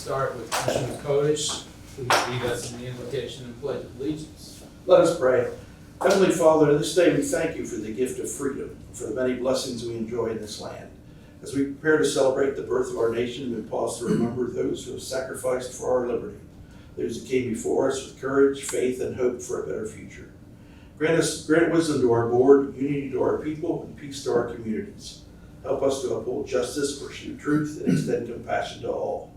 start with Commissioner Courthouse. Please lead us in the invocation and pledge of allegiance. Let us pray. Heavenly Father, this day we thank you for the gift of freedom, for the many blessings we enjoy in this land. As we prepare to celebrate the birth of our nation, we pause to remember those who have sacrificed for our liberty, those who came before us with courage, faith, and hope for a better future. Grant wisdom to our board, unity to our people, and peace to our communities. Help us to uphold justice, pursue truth, and extend compassion to all.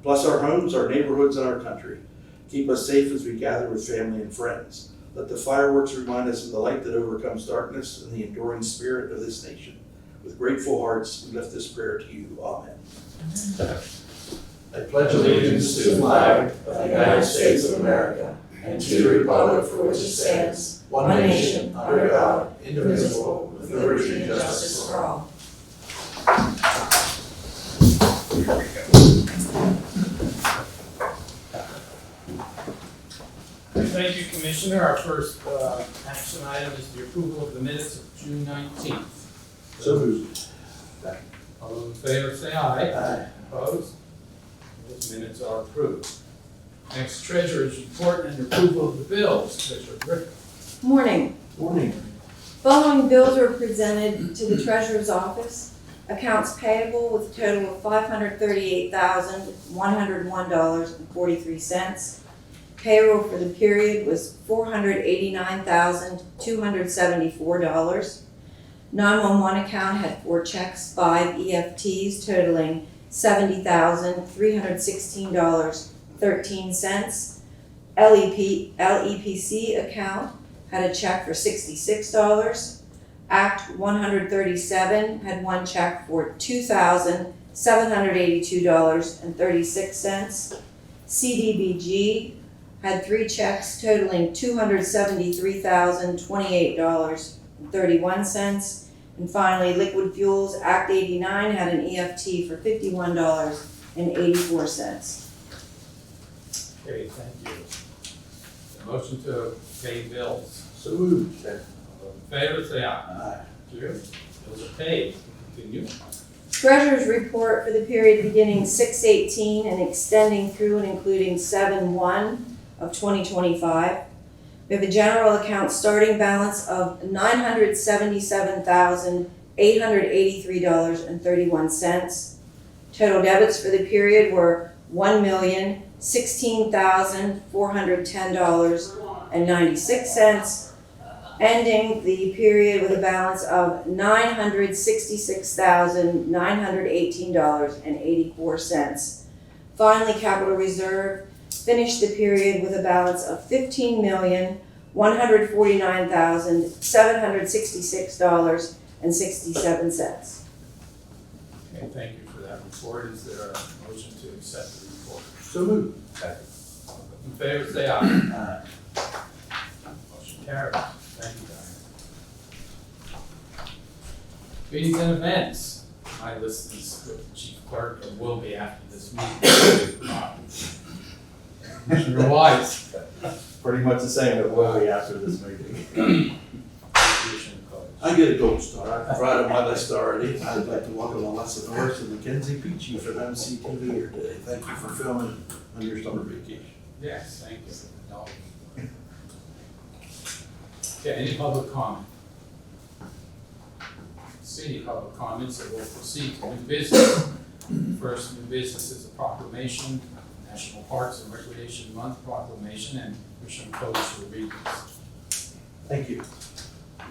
Bless our homes, our neighborhoods, and our country. Keep us safe as we gather with family and friends. Let the fireworks remind us of the light that overcomes darkness and the enduring spirit of this nation. With grateful hearts, we lift this prayer to you. Amen. I pledge allegiance to the flag of the United States of America and to the republic for which it stands, one nation, under God, indivisible, with liberty and justice for all. Thank you, Commissioner. Our first action item is the approval of the minutes of June 19th. So moved. All those in favor say aye. Aye. Opposed? Those minutes are approved. Next, Treasurer's report and approval of the bills. Treasurer Griffin. Morning. Morning. Following bills were presented to the Treasurer's office. Accounts payable with a total of $538,101.43. Payroll for the period was $489,274. 911 account had 4 checks, 5 EFTs totaling $70,316.13. LEPC account had a check for $66. Act 137 had 1 check for $2,782.36. CDBG had 3 checks totaling $273,028.31. And finally, Liquid Fuels, Act 89 had an EFT for $51.84. Okay, thank you. A motion to pay bills. So moved. All those in favor say aye. Aye. Thank you. Bills are paid. Continue. Treasurer's report for the period beginning 6/18 and extending through and including 7/1 of 2025. We have a general account starting balance of $977,883.31. Total debits for the period were $1,016,410.96, ending the period with a balance of $966,918.84. Finally, capital reserve finished the period with a balance of $15,149,766.67. Okay, thank you for that report. Is there a motion to accept the report? So moved. Second. All those in favor say aye. Aye. Motion carries. Thank you, Diane. Meetings and events. My list is with the chief clerk and will be after this meeting. Commissioner Wise. Pretty much the same, it will be after this meeting. Commissioner Coach. I get a gold star. I provided my list already. I'd like to welcome Alyssa Norris and Mackenzie Peachy from MCTV here today. Thank you for filming on your summer vacation. Yes, thank you. No. Okay, any public comment? See any public comments, so we'll proceed to new business. First new business is a proclamation, National Parks and Recreation Month proclamation, and Commissioner Coach will read this. Thank you.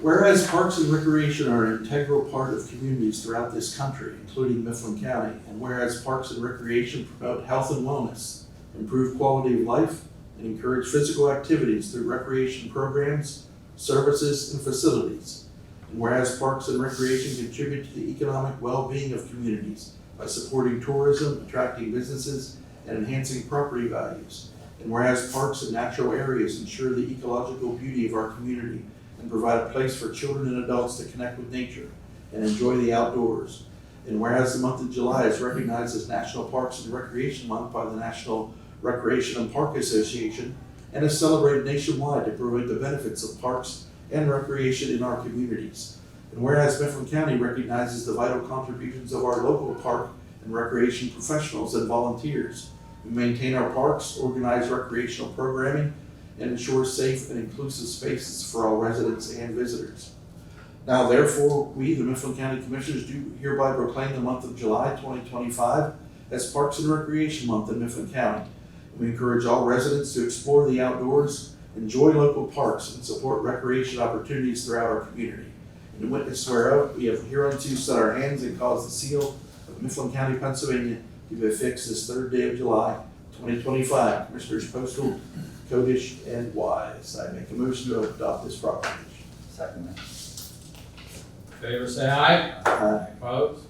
Whereas parks and recreation are an integral part of communities throughout this country, including Mifflin County, and whereas parks and recreation promote health and wellness, improve quality of life, and encourage physical activities through recreation programs, services, and facilities, and whereas parks and recreation contribute to the economic well-being of communities by supporting tourism, attracting businesses, and enhancing property values, and whereas parks and natural areas ensure the ecological beauty of our community and provide a place for children and adults to connect with nature and enjoy the outdoors. And whereas the month of July is recognized as National Parks and Recreation Month by the National Recreation and Park Association and is celebrated nationwide to promote the benefits of parks and recreation in our communities. And whereas Mifflin County recognizes the vital contributions of our local park and recreation professionals and volunteers, We maintain our parks, organize recreational programming, and ensure safe and inclusive spaces for all residents and visitors. Now therefore, we, the Mifflin County Commissioners, do hereby proclaim the month of July 2025 as Parks and Recreation Month in Mifflin County. We encourage all residents to explore the outdoors, enjoy local parks, and support recreation opportunities throughout our community. In witness whereof, we have hereunto set our hands and caused the seal of Mifflin County, Pennsylvania to be affixed this 3rd day of July 2025. Commissioners Postal, Codish, and Wise. I make a motion to adopt this proclamation. Second. In favor, say aye. Aye. Opposed?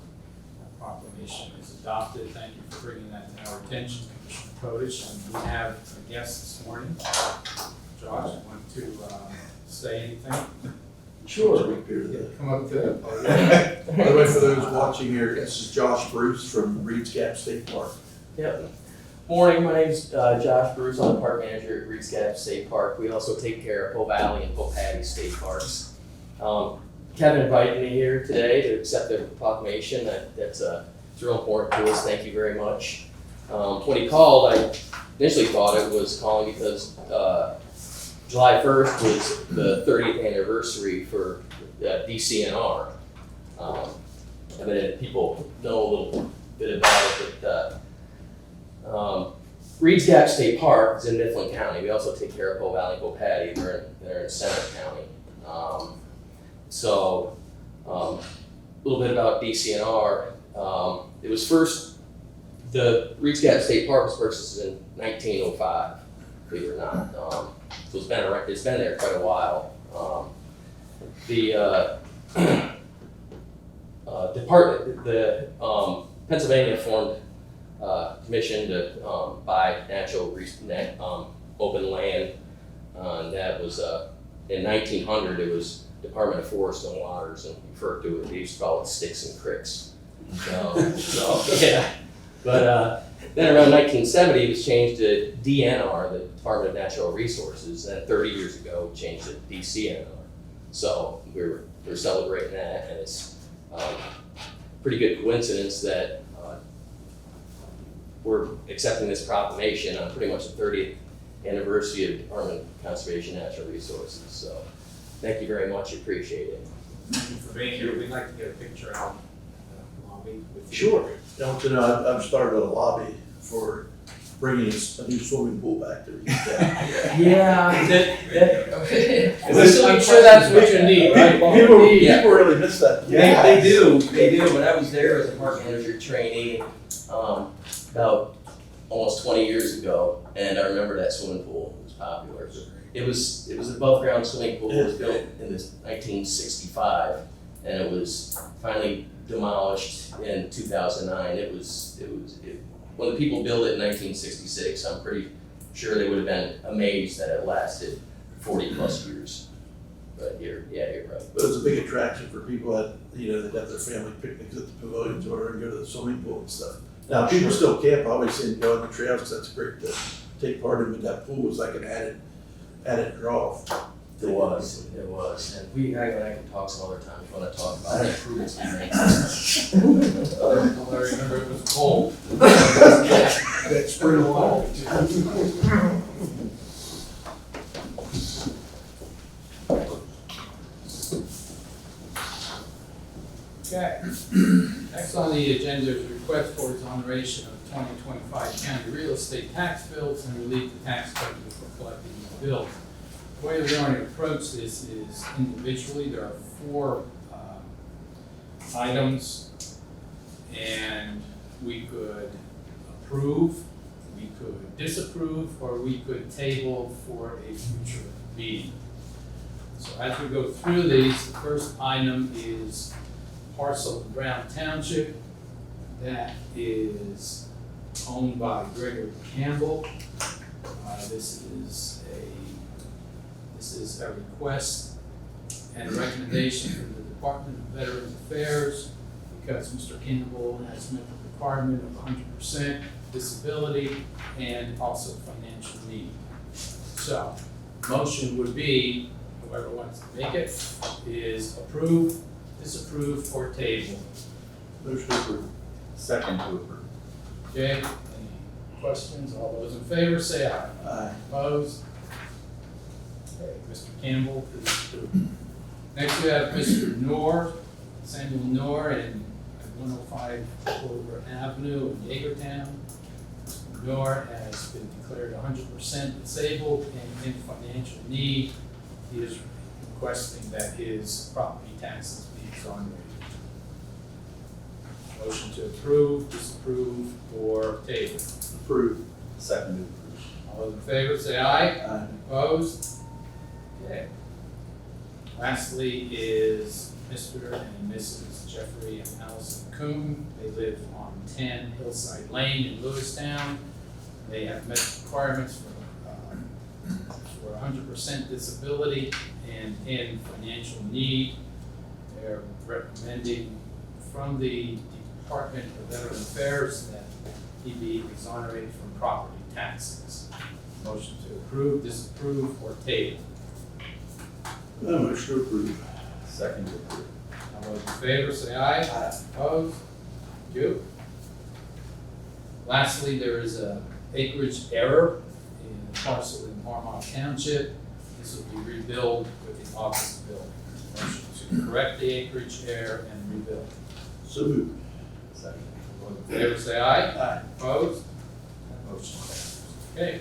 That proclamation is adopted. Thank you for bringing that to our attention, Commissioner Codish. And we have a guest this morning. Josh, want to say anything? Sure. Come up to the podium. By the way, for those watching here, this is Josh Bruce from Reed's Gap State Park. Yep. Morning, my name's Josh Bruce. I'm the park manager at Reed's Gap State Park. We also take care of Bow Valley and Bow Patty State Parks. Kevin invited me here today to accept the proclamation. That's real important to us. Thank you very much. When he called, I initially thought it was calling because July 1st was the 30th anniversary for DCNR. I mean, people know a little bit about it, but Reed's Gap State Park is in Mifflin County. We also take care of Bow Valley and Bow Patty. They're in Center County. A little bit about DCNR. It was first, the Reed's Gap State Park was purchased in 1905, believe it or not. So it's been there quite a while. Pennsylvania formed a commission to buy natural open land. And that was in 1900. It was Department of Forest and Waters, and referred to it. They used to call it sticks and cricks. So yeah. But then around 1970, it was changed to DNR, the Department of Natural Resources, and 30 years ago, it changed to DCNR. So we're celebrating that, and it's pretty good coincidence that we're accepting this proclamation on pretty much the 30th anniversary of Department of Conservation and Natural Resources. So thank you very much, appreciate it. Thank you for being here. We'd like to get a picture out in the lobby with you. Sure. Don't you know, I've started a lobby for bringing a new swimming pool back to Reed's Gap. Yeah, I'm sure that's what you need, right? People really miss that. They do. When I was there as a park manager trainee, about almost 20 years ago, and I remember that swimming pool was popular. It was an above ground swimming pool. It was built in 1965, and it was finally demolished in 2009. When the people built it in 1966, I'm pretty sure they would have been amazed that it lasted 40 plus years. But you're right. But it was a big attraction for people that, they'd have their family picnics at the pavilions or and go to the swimming pool and stuff. Now, people still camp, obviously, and go on the trails, because that's great to take part in, but that pool was like an added draw. It was, and I can talk some other time if you want to talk about improvements we made. I remember it was cold. That spring water. Okay. Next on the agenda is request for exoneration of 2025 county real estate tax bills and relieve the tax collector for collecting these bills. The way we're going to approach this is individually. There are 4 items, and we could approve, we could disapprove, or we could table for a future meeting. So as we go through these, the first item is parcel in Brown Township that is owned by Gregory Campbell. This is a request and a recommendation from the Department of Veterans Affairs, because Mr. Campbell has met the requirement of 100% disability and also financial need. So, motion would be, whoever wants to make it, is approve, disapprove, or table. Motion approved. Second to approve. Okay, any questions? All those in favor say aye. Aye. Opposed? Okay, Mr. Campbell, please approve. Next we have Mr. Noor, Samuel Noor in 105 Clover Avenue in Yagertown. Mr. Noor has been declared 100% disabled and in financial need. He is requesting that his property taxes be exonerated. Motion to approve, disapprove, or table. Approved. Seconded. All those in favor say aye. Aye. Opposed? Okay. Lastly is Mr. and Mrs. Jeffrey and Allison Coon. They live on 10 Hillside Lane in Lewistown. They have met requirements for 100% disability and in financial need. They're recommending from the Department of Veteran Affairs that he be exonerated from property taxes. Motion to approve, disapprove, or table. Motion to approve. Seconded. All those in favor say aye. Aye. Opposed? Thank you. Lastly, there is a acreage error in a parcel in Harmon Township. This will be rebilled with the office building. Motion to correct the acreage error and rebuild. So moved. Seconded. All those in favor say aye. Aye. Opposed? That motion passes. Okay.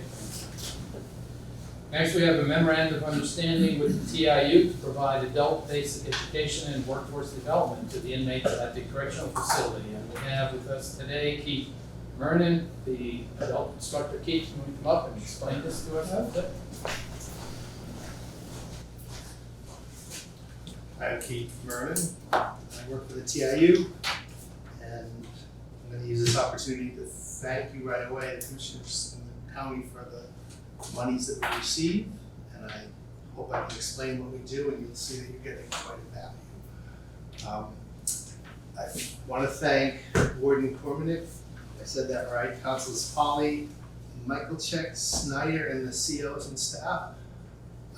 Next, we have a memorandum of understanding with the TIU to provide adult basic education and workforce development to the inmates at the correctional facility. And we have with us today Keith Mernon, the adult instructor. Keith, can you come up and explain this to us a bit? I'm Keith Mernon. I work for the TIU, and I'm going to use this opportunity to thank you right away, the commissioners in the county, for the monies that we receive, and I hope I can explain what we do, and you'll see that you're getting quite a value. I want to thank Warden Kormanek, I said that right, Councilors Polly, Michaelchek, Snyder, and the COs and staff.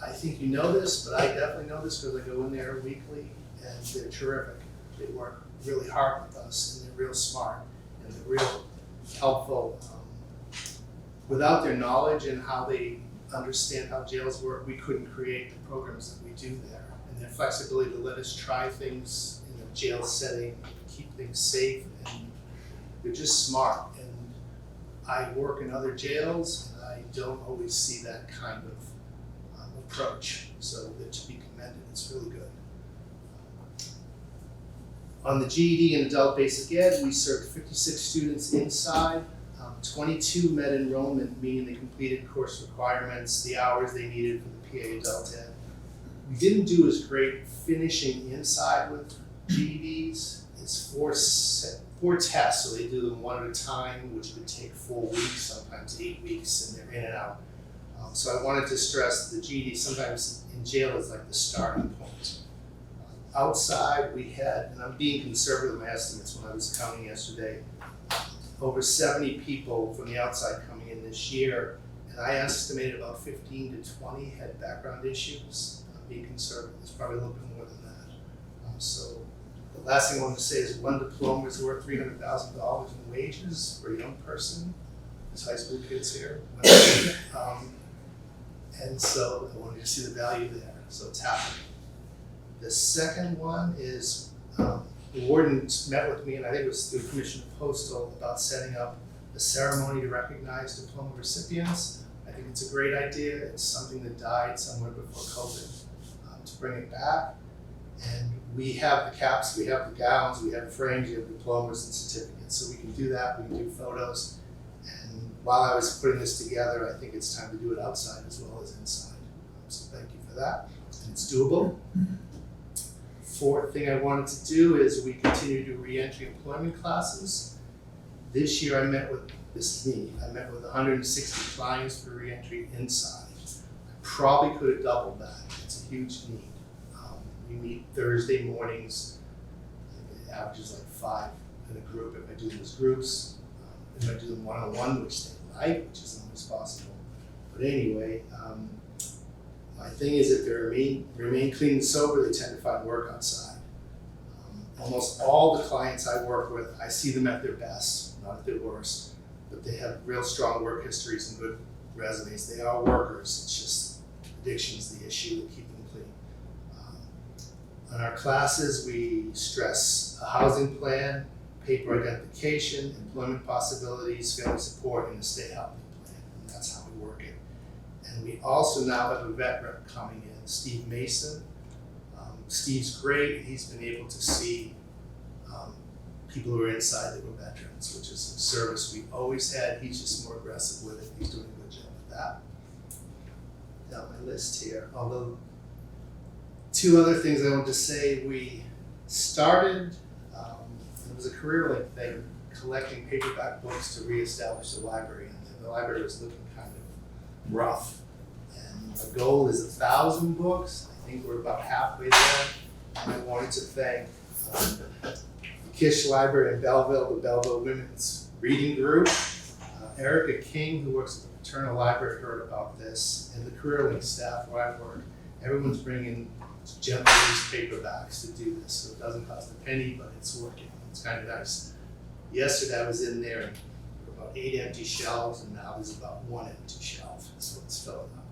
I think you know this, but I definitely know this because I go in there weekly, and they're terrific. They work really hard with us, and they're real smart, and they're real helpful. Without their knowledge and how they understand how jails work, we couldn't create the programs that we do there. And their flexibility to let us try things in a jail setting, keep things safe, and they're just smart. And I work in other jails, and I don't always see that kind of approach. So they're to be commended. It's really good. On the GED and adult basic ed, we served 56 students inside. 22 met enrollment, meaning they completed course requirements, the hours they needed for the PA adult ed. We didn't do as great finishing inside with GEDs. It's four tests, so they do them one at a time, which would take 4 weeks, sometimes 8 weeks, and they're in and out. So I wanted to stress that the GED sometimes in jail is like the starting point. Outside we had, and I'm being conservative in my estimates when I was counting yesterday, over 70 people from the outside coming in this year, and I estimated about 15 to 20 had background issues. I'm being conservative, it's probably a little bit more than that. So the last thing I want to say is one diploma is worth $300,000 in wages for a young person. There's high school kids here. And so I wanted to see the value there, so it's happening. The second one is the warden met with me, and I think it was through Commissioner Postal, about setting up a ceremony to recognize diploma recipients. I think it's a great idea. It's something that died somewhere before COVID, to bring it back. And we have the caps, we have the gowns, we have frames, we have diplomas and certificates. So we can do that, we can do photos. And while I was putting this together, I think it's time to do it outside as well as inside. So thank you for that. And it's doable. Fourth thing I wanted to do is we continue to do re-entry employment classes. This year I met with 160 clients for re-entry inside. I probably could have doubled that. It's a huge need. We meet Thursday mornings. I think it averages like 5 in a group if I do them as groups. If I do them one-on-one, which they like, which isn't always possible. But anyway, my thing is if they remain clean and sober, they tend to find work outside. Almost all the clients I work with, I see them at their best, not at their worst. but they have real strong work histories and good resumes. They are workers, it's just addiction's the issue that keep them clean. In our classes, we stress a housing plan, paper identification, employment possibilities, family support, and a state helping plan, and that's how we work it. And we also now have a vet rep coming in, Steve Mason. Steve's great, he's been able to see people who are inside that were veterans, which is a service we always had. He's just more aggressive with it. He's doing a good job with that. Down my list here, although two other things I want to say. We started, it was a career-link thing, collecting paperback books to reestablish the library, and the library was looking kind of rough. And the goal is 1,000 books. I think we're about halfway there. And I wanted to thank Kish Library in Belleville, the Belleville Women's Reading Group. Erica King, who works at the Maternal Library, heard about this, and the CareerLink staff where I work. Everyone's bringing gently used paperbacks to do this, so it doesn't cost a penny, but it's working. It's kind of nice. Yesterday I was in there, and there were about 8 empty shelves, and now there's about 1 empty shelf, so it's filling up.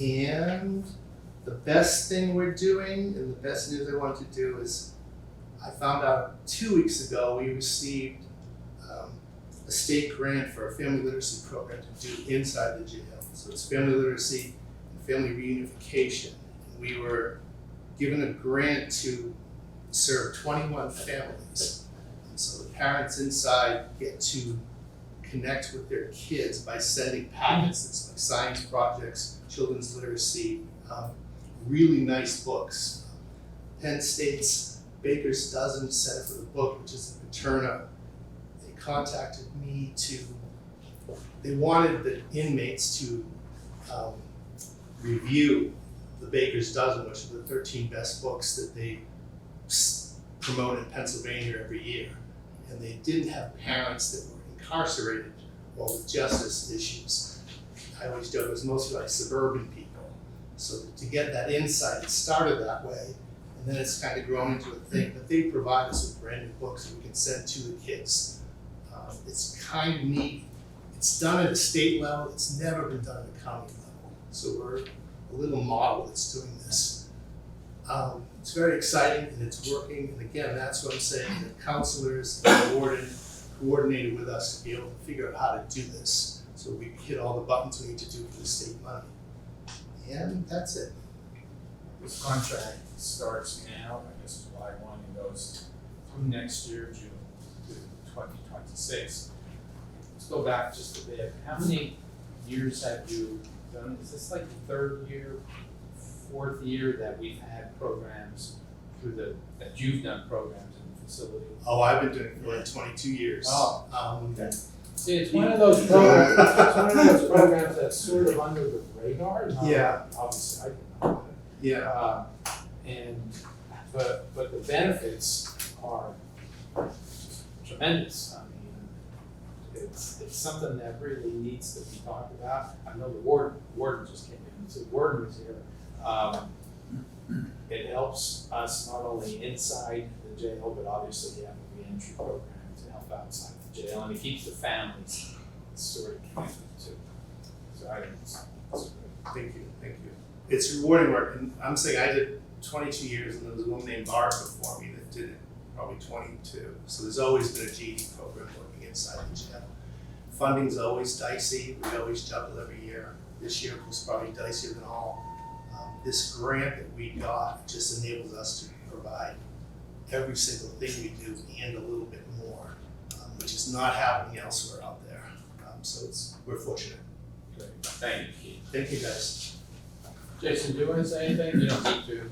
And the best thing we're doing, and the best news I want to do is, I found out 2 weeks ago we received a state grant for a family literacy program to do inside the jail. So it's family literacy and family reunification. And we were given a grant to serve 21 families. And so the parents inside get to connect with their kids by sending packets. It's like science projects, children's literacy, really nice books. Penn State's Baker's Dozen Center for the Book, which is in Paterno. They contacted me they wanted the inmates to review the Baker's Dozen, which are the 13 best books that they promote in Pennsylvania every year. And they didn't have parents that were incarcerated or with justice issues. I always joke it was mostly like suburban people. So to get that insight, it started that way. And then it's kind of grown into a thing, but they provide us with brand new books that we can send to the kids. It's kind of neat. It's done at a state level. It's never been done at a county level. So we're a little model that's doing this. It's very exciting and it's working. And again, that's what I'm saying. The counselors and the warden coordinated with us to be able to figure out how to do this. So we hit all the buttons we need to do for the state money. And that's it. This contract starts now, I guess July 1, and goes through next year, June to 2026. Let's go back just a bit. How many years have you done? Is this like the 3rd year, 4th year that we've had programs that you've done programs in the facility? Oh, I've been doing it for like 22 years. Oh, okay. See, it's one of those programs, it's one of those programs that's sort of under the radar. Yeah. Obviously, I didn't know that. Yeah. But the benefits are tremendous. I mean, it's something that really needs to be talked about. I know the warden just came in, so the warden was here. It helps us not only inside the jail, but obviously you have a reentry program to help outside the jail, and it keeps the families sort of connected too. So I think it's Thank you. It's rewarding work, and I'm saying I did 22 years, and there was a woman named Barb before me that did it probably 22. So there's always been a GED program working inside the jail. Funding's always dicey. We always juggle every year. This year was probably dicier than all. This grant that we got just enables us to provide every single thing we do and a little bit more, which is not happening elsewhere out there. So we're fortunate. great. Thank you, Keith. Thank you, guys. Jason, do you want to say anything? You don't need to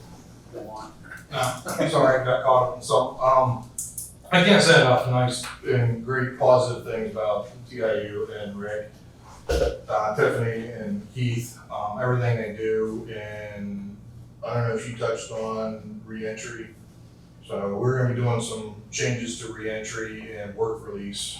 go on. I'm sorry, I got caught up in something. I can't say enough nice and great positive things about TIU and Rick, Tiffany and Keith, everything they do. And I don't know if you touched on reentry. So we're gonna be doing some changes to reentry and work release.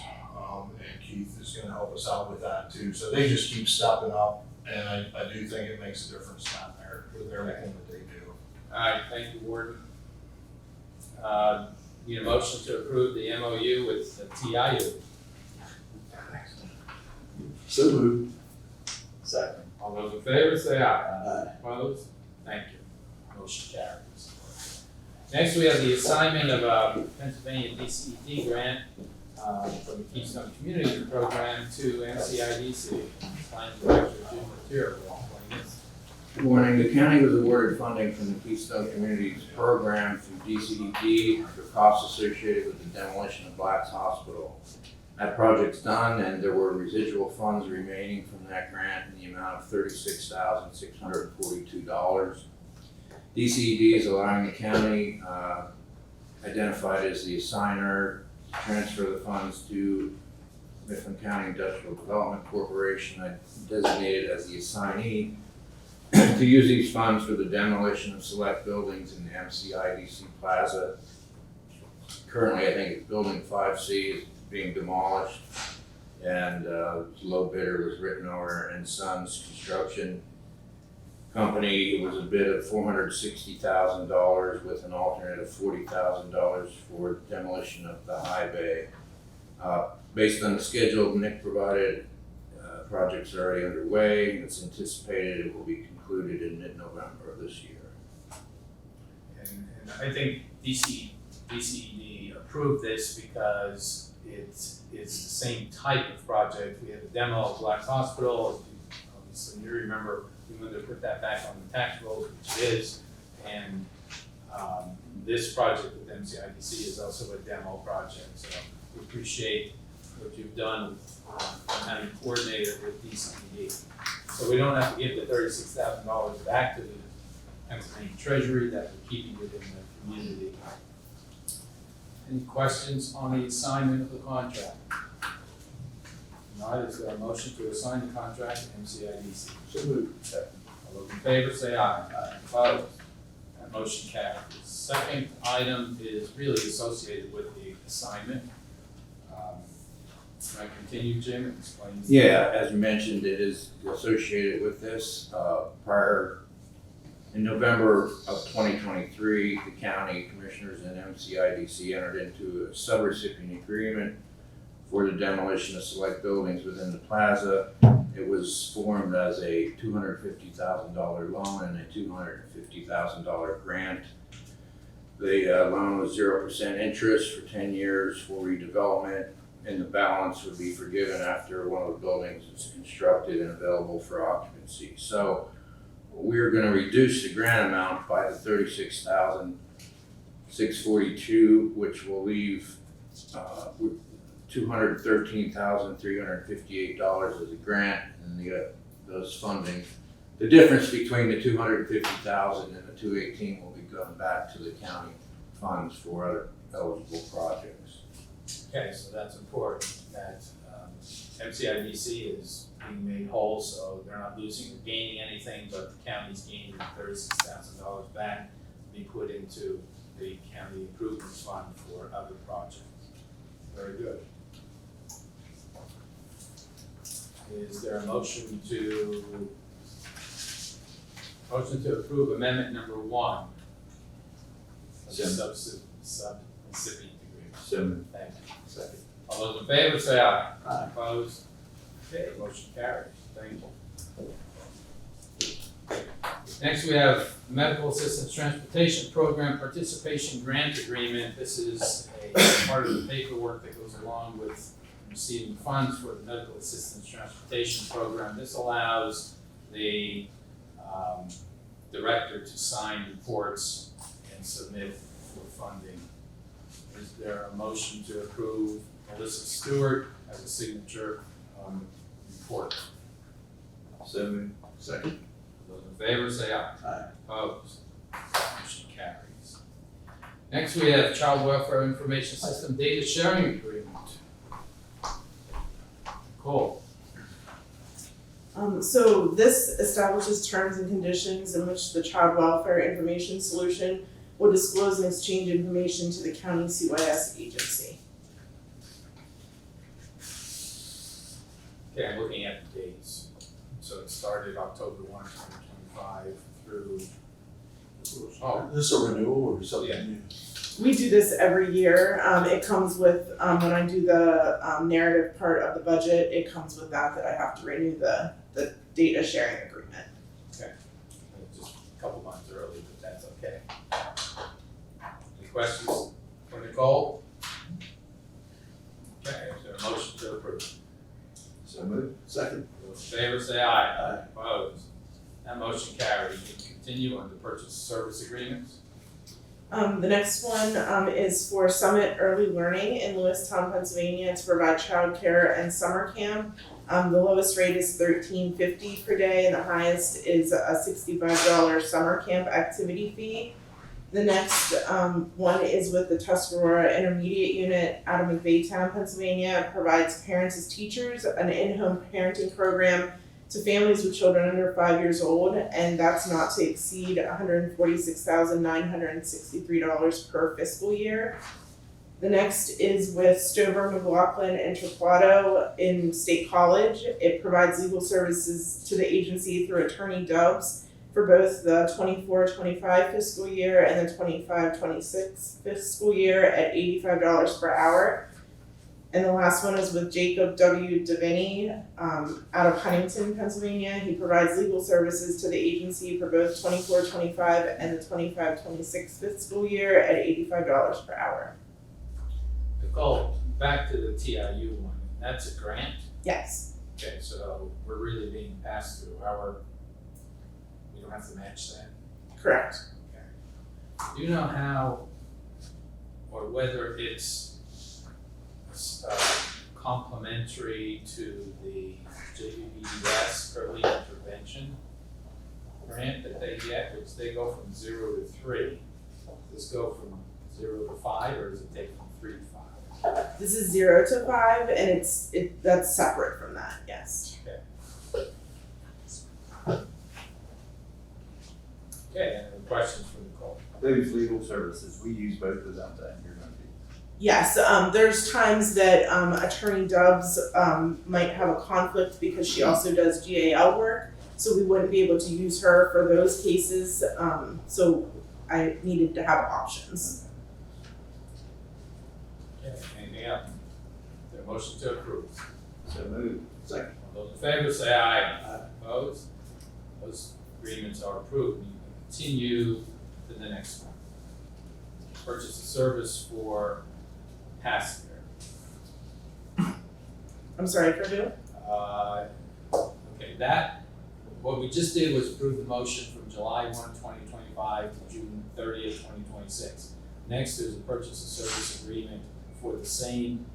And Keith is gonna help us out with that too. So they just keep stepping up, and I do think it makes a difference down there with everything that they do. All right, thank you, Warden. Need a motion to approve the MOU with the TIU. So moved. Second. All those in favor, say aye. Aye. Opposed? Thank you. Motion carries. Next, we have the assignment of a Pennsylvania DCED grant from the Keystone Community Program to MCIDC. Planning Director Jim Latier will explain this. Good morning. The county was awarded funding from the Keystone Communities Program through DCED for costs associated with the demolition of Black's Hospital. That project's done, and there were residual funds remaining from that grant in the amount of $36,642. DCED is allowing the county, identified as the assigner, to transfer the funds to Mifflin County Industrial Development Corporation, designated as the assignee, to use these funds for the demolition of select buildings in the MCIDC Plaza. Currently, I think it's Building 5C is being demolished, and low bidder was Written Over and Sons Construction Company. It was a bid of $460,000 with an alternate of $40,000 for demolition of the high bay. Based on the schedule Nick provided, project's already underway, and it's anticipated it will be concluded in mid-November of this year. And I think DCED approved this because it's the same type of project. We had a demo of Black's Hospital. Obviously, you remember we wanted to put that back on the tax rolls, which it is. And this project with MCIDC is also a demo project. So we appreciate what you've done and having coordinated with DCED. So we don't have to give the $36,000 back to the Pennsylvania Treasury, that we're keeping it in the community. Any questions on the assignment of the contract? Not, is there a motion to assign the contract to MCIDC? So moved. All those in favor say aye. Aye. Opposed? That motion carries. Second item is really associated with the assignment. Can I continue, Jim, and explain? Yeah, as you mentioned, it is associated with this. In November of 2023, the county commissioners and MCIDC entered into a subrecipient agreement for the demolition of select buildings within the plaza. It was formed as a $250,000 loan and a $250,000 grant. The loan was 0% interest for 10 years for redevelopment, and the balance would be forgiven after one of the buildings is constructed and available for occupancy. So we're going to reduce the grant amount by the $36,642, which will leave $213,358 as a grant, and those funding. The difference between the $250,000 and the $218,000 will be going back to the county funds for other eligible projects. Okay, so that's important, that MCIDC is being made whole, so they're not losing or gaining anything, but the county's gaining $36,000 back to be put into the county improvements fund for other projects. Very good. Is there a motion to approve amendment number 1 of the subrecipient agreement? So moved. Thank you. Second. All those in favor say aye. Aye. Opposed? Okay, motion carries. Thank you. Next, we have Medical Assistance Transportation Program Participation Grant Agreement. This is a part of the paperwork that goes along with receiving funds for the Medical Assistance Transportation Program. This allows the director to sign reports and submit for funding. Is there a motion to approve Melissa Stewart as a signature on the report? So moved. Second. Those in favor say aye. Aye. Opposed? Motion carries. Next, we have Child Welfare Information System Data Sharing Agreement. Cool. So this establishes terms and conditions in which the Child Welfare Information Solution will disclose and exchange information to the county CYS agency. Okay, I'm looking at the dates. So it started October 1, 2025 through, Is this a renewal or something Yeah. new? We do this every year. It comes with, when I do the narrative part of the budget, it comes with that I have to renew the data sharing agreement. Just a couple months early, but that's okay. Any questions for Nicole? Okay, is there a motion to approve? So moved. Second. Those in favor say aye. Opposed? That motion carries. We can continue on the purchase service agreements. The next one is for Summit Early Learning in Lewistown, Pennsylvania to provide childcare and summer camp. The lowest rate is $13.50 per day and the highest is a $65 summer camp activity fee. The next one is with the Tuscarora Intermediate Unit out of McBaytown, Pennsylvania. It provides parents as teachers an in-home parenting program to families with children under 5 years old, and that's not to exceed $146,963 per fiscal year. The next is with Stover, McLaughlin, and Torquato in State College. It provides legal services to the agency through Attorney Dubs for both the 24-25 fiscal year and the 25-26 fiscal year at $85 per hour. And the last one is with Jacob W. Devaney out of Huntington, Pennsylvania. He provides legal services to the agency for both 24-25 and the 25-26 fiscal year at $85 per hour. Nicole, back to the TIU one. That's a grant? Yes. Okay, so we're really being passed through we don't have to match that. Correct. Do you know how, or whether it's complementary to the JBBS early intervention grant that they get, which they go from 0 to 3? Does this go from 0 to 5, or does it take from 3 to 5? This is 0 to 5, and that's separate from that. Yes. Okay, any other questions for Nicole? Those legal services, we use both of them then, you're gonna be. Yes, there's times that Attorney Dubs might have a conflict because she also does GAL work, so we wouldn't be able to use her for those cases. So I needed to have options. Okay, anything else? Is there a motion to approve? So moved. Second. All those in favor say aye. Opposed? Those agreements are approved. You can continue to the next one. Purchase a service for passenger. I'm sorry, for who? Okay, what we just did was approve the motion from July 1, 2025 to June 30th, 2026. Next is a purchase of service agreement for the same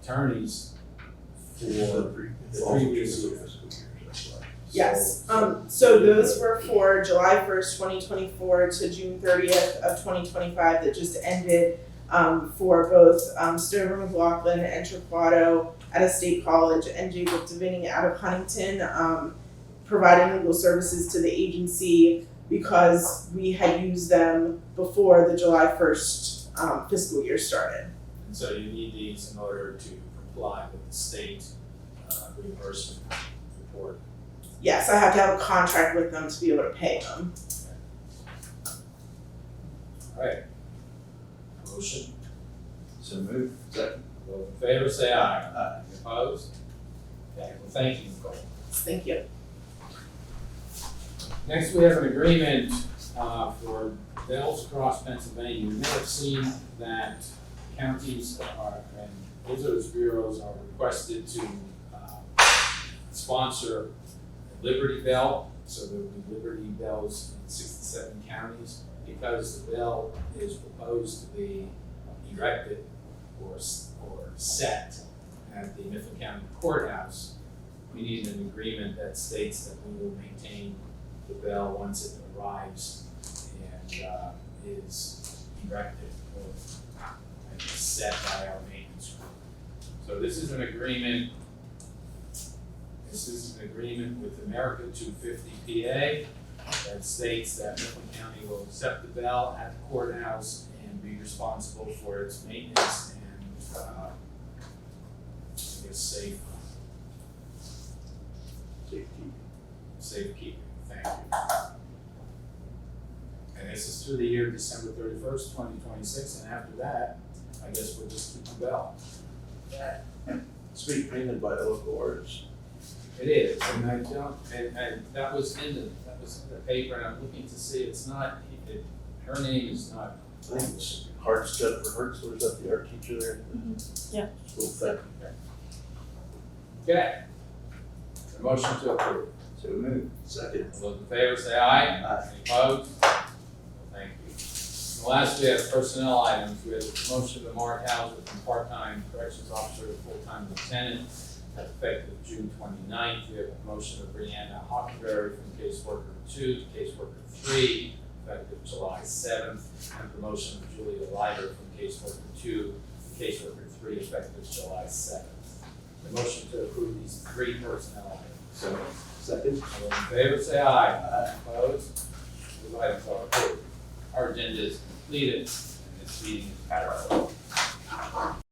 attorneys for the previous year. Yes, so those were for July 1st, 2024 to June 30th of 2025 that just ended for both Stover, McLaughlin, and Torquato at a state college, and Jacob Devaney out of Huntington, providing legal services to the agency because we had used them before the July 1st fiscal year started. And so you need these in order to comply with the state reimbursement report. Yes, I have to have a contract with them to be able to pay them. All right. Motion. So moved. Second. Those in favor say aye. Aye. Any opposed? Okay, well, thank you, Nicole. Thank you. Next, we have an agreement for Bells Cross, Pennsylvania. You may have seen that counties and visitors bureaus are requested to sponsor Liberty Bell. So there will be Liberty Bells in 67 counties. Because the bell is proposed to be erected or set at the Mifflin County Courthouse, we need an agreement that states that we will maintain the bell once it arrives and is erected or set by our maintenance group. So this is an agreement. This is an agreement with America 250 PA that states that Mifflin County will accept the bell at the courthouse and be responsible for its maintenance and safekeeping. Thank you. And Takes us through the year December 31st, 2026, and after that, I guess we'll just keep the bell. Speak painted by a local artist. It is, and I don't, and that was in the paper, and I'm looking to see, it's not, her name is not. I think it's Hart's Jennifer Hertzler, is that the art teacher there? Yeah. School thing. Okay. A motion to approve. So moved. Second. All those in favor say aye. Aye. Any opposed? Thank you. And last, we have personnel items. We have the promotion of Mark Hauser from part-time corrections officer to full-time lieutenant effective June 29th. We have a promotion of Brianna Hockenberry from caseworker 2 to caseworker 3 effective July 7th. And promotion of Julia Leiter from caseworker 2 to caseworker 3 effective July 7th. The motion to approve these 3 personnel items. So second. All those in favor say aye. Aye. Opposed? Those items are approved. Our agenda is completed and this meeting is adjourned.